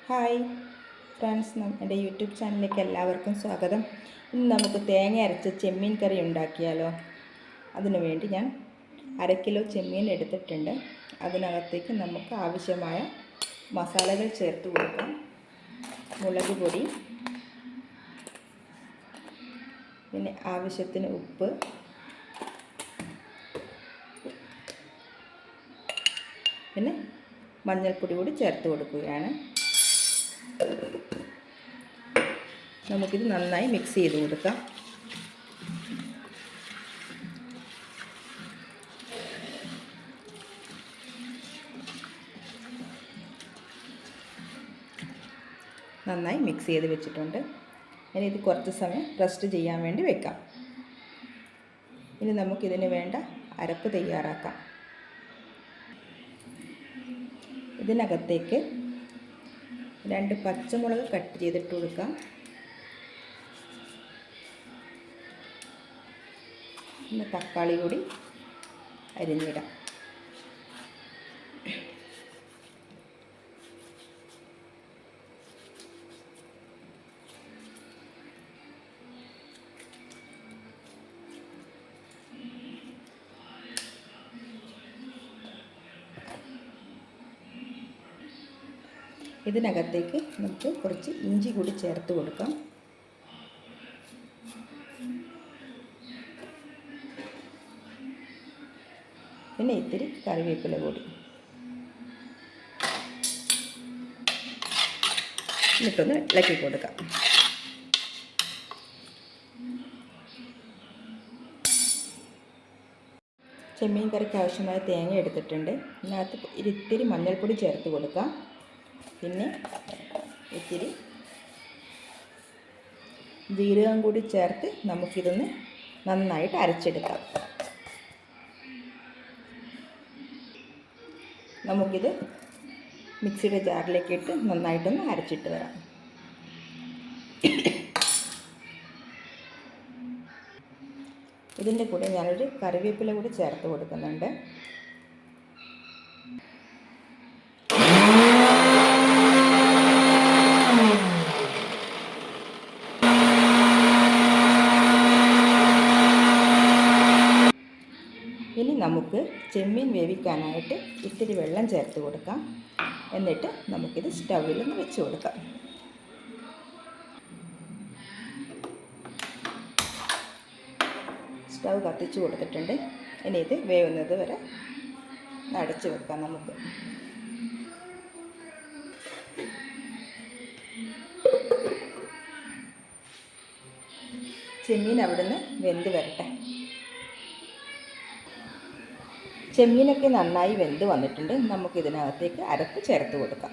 Hi friends, എൻ്റെ YouTube ചാനലിലേക്ക് എല്ലാവർക്കും സ്വാഗതം. ഇന്ന് നമുക്ക് തേങ്ങ അരച്ച ചെമ്മീൻ കറി ഉണ്ടാക്കിയാലോ. അതിനു വേണ്ടി ഞാൻ 1/2 കിലോ ചെമ്മീൻ എടുത്തിട്ടുണ്ട്. അതിനകത്തേക്ക് നമുക്ക് ആവശ്യമായ മസാലകൾ ചേർത്ത് കൊടുക്കാം. മുളക് പൊടി, പിന്നെ ആവശ്യത്തിന് ഉപ്പ്, പിന്നെ മഞ്ഞൾപ്പൊടി കൂടി ചേർത്ത് കൊടുക്കുകയാണ്. നമുക്കിത് നന്നായി മിക്സ് ചെയ്ത് കൊടുക്കാം. നന്നായി മിക്സ് ചെയ്ത് വെച്ചിട്ടുണ്ട്. ഇനി ഇത് കുറച്ച് സമയം റെസ്റ്റ് ചെയ്യാൻ വേണ്ടി വെക്കാം. ഇനി നമുക്കിതിന് വേണ്ട അരപ്പ് തയ്യാറാക്കാം. ഇതിനകത്തേക്ക് 2 പച്ചമുളക് കട്ട് ചെയ്തിട്ട് കൊടുക്കാം. പിന്നെ തക്കാളി കൂടി അരിഞ്ഞിടാം. ഇതിനകത്തേക്ക് നമുക്ക് കുറച്ച് ഇഞ്ചി കൂടി ചേർത്ത് കൊടുക്കാം. പിന്നെ ഇത്തിരി കറിവേപ്പില കൂടി എന്നിട്ടൊന്ന് ഇളക്കി കൊടുക്കാം. ചെമ്മീൻ കറിക്ക് ആവശ്യമായ തേങ്ങ എടുത്തിട്ടുണ്ട്. ഇതിനകത്ത് ഇത്തിരി മഞ്ഞൾപ്പൊടി ചേർത്ത് കൊടുക്കാം. പിന്നെ ഇത്തിരി ജീരകം കൂടി ചേർത്ത് നമുക്കിതൊന്ന് നന്നായിട്ട് അരച്ചെടുക്കാം. നമുക്കിത് മിക്സിയുടെ ജാറിലേക്ക് ഇട്ട് നന്നായിട്ടൊന്ന് അരച്ചിട്ട് വരാം. ഇതിൻ്റെ കൂടെ ഞാനൊരു കറിവേപ്പില കൂടി ചേർത്ത് കൊടുക്കുന്നുണ്ട്. ഇനി നമുക്ക് ചെമ്മീൻ വേവിക്കാനായിട്ട് ഇത്തിരി വെള്ളം ചേർത്ത് കൊടുക്കാം. എന്നിട്ട് നമുക്കിത് സ്റ്റൗവിലൊന്ന് വെച്ച് കൊടുക്കാം. സ്റ്റൗ കത്തിച്ച് കൊടുത്തിട്ടുണ്ട്. ഇനി ഇത് വേവുന്നത് വരെ അടച്ച് വെക്കാം. നമുക്ക് ചെമ്മീൻ അവിടുന്ന് വെന്ത് വരട്ടെ. ചെമ്മീനൊക്കെ നന്നായി വെന്ത് വന്നിട്ടുണ്ട്. നമുക്കിതിനകത്തേക്ക് അരപ്പ് ചേർത്ത് കൊടുക്കാം.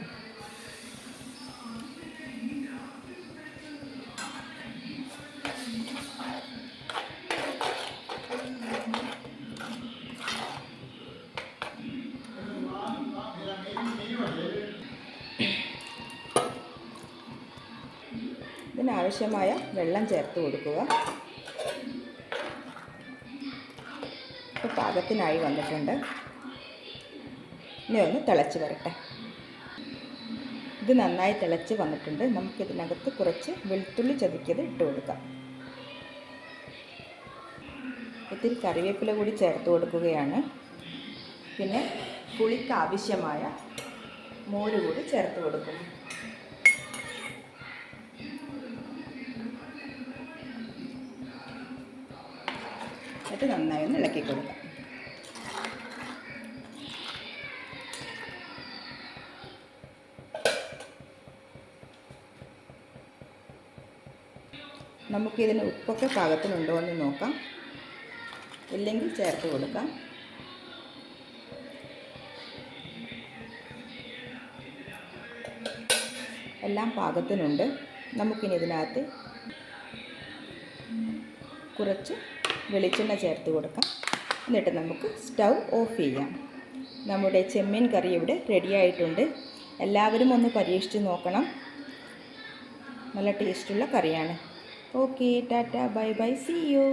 ഇതിനാവശ്യമായ വെള്ളം ചേർത്ത് കൊടുക്കുക. ഇപ്പോൾ പാകത്തിനായി വന്നിട്ടുണ്ട്. ഇനി ഒന്ന് തിളച്ച് വരട്ടെ. ഇത് നന്നായി തിളച്ച് വന്നിട്ടുണ്ട്. നമുക്കിതിനകത്ത് കുറച്ച് വെളുത്തുള്ളി ചതക്കിയത് ഇട്ട് കൊടുക്കാം. ഇത്തിരി കറിവേപ്പില കൂടി ചേർത്ത് കൊടുക്കുകയാണ്. പിന്നെ പുളിക്ക് ആവശ്യമായ മോര് കൂടി ചേർത്ത് കൊടുക്കും. എന്നിട്ട് നന്നായി ഒന്ന് ഇളക്കി കൊടുക്കാം. നമുക്കിതിന് ഉപ്പൊക്കെ പാകത്തിനുണ്ടോ എന്ന് നോക്കാം. ഇല്ലെങ്കിൽ ചേർത്ത് കൊടുക്കാം. എല്ലാം പാകത്തിനുണ്ട്. നമുക്കിനി ഇതിനകത്ത് കുറച്ച് വെളിച്ചെണ്ണ ചേർത്ത് കൊടുക്കാം. എന്നിട്ട് നമുക്ക് സ്റ്റൗ ഓഫ് ചെയ്യാം. നമ്മുടെ ചെമ്മീൻ കറി ഇവിടെ റെഡിയായിട്ടുണ്ട്. എല്ലാവരും ഒന്ന് പരീക്ഷിച്ച് നോക്കണം. നല്ല ടേസ്റ്റുള്ള കറിയാണ്. Okay, tata, bye bye, see U.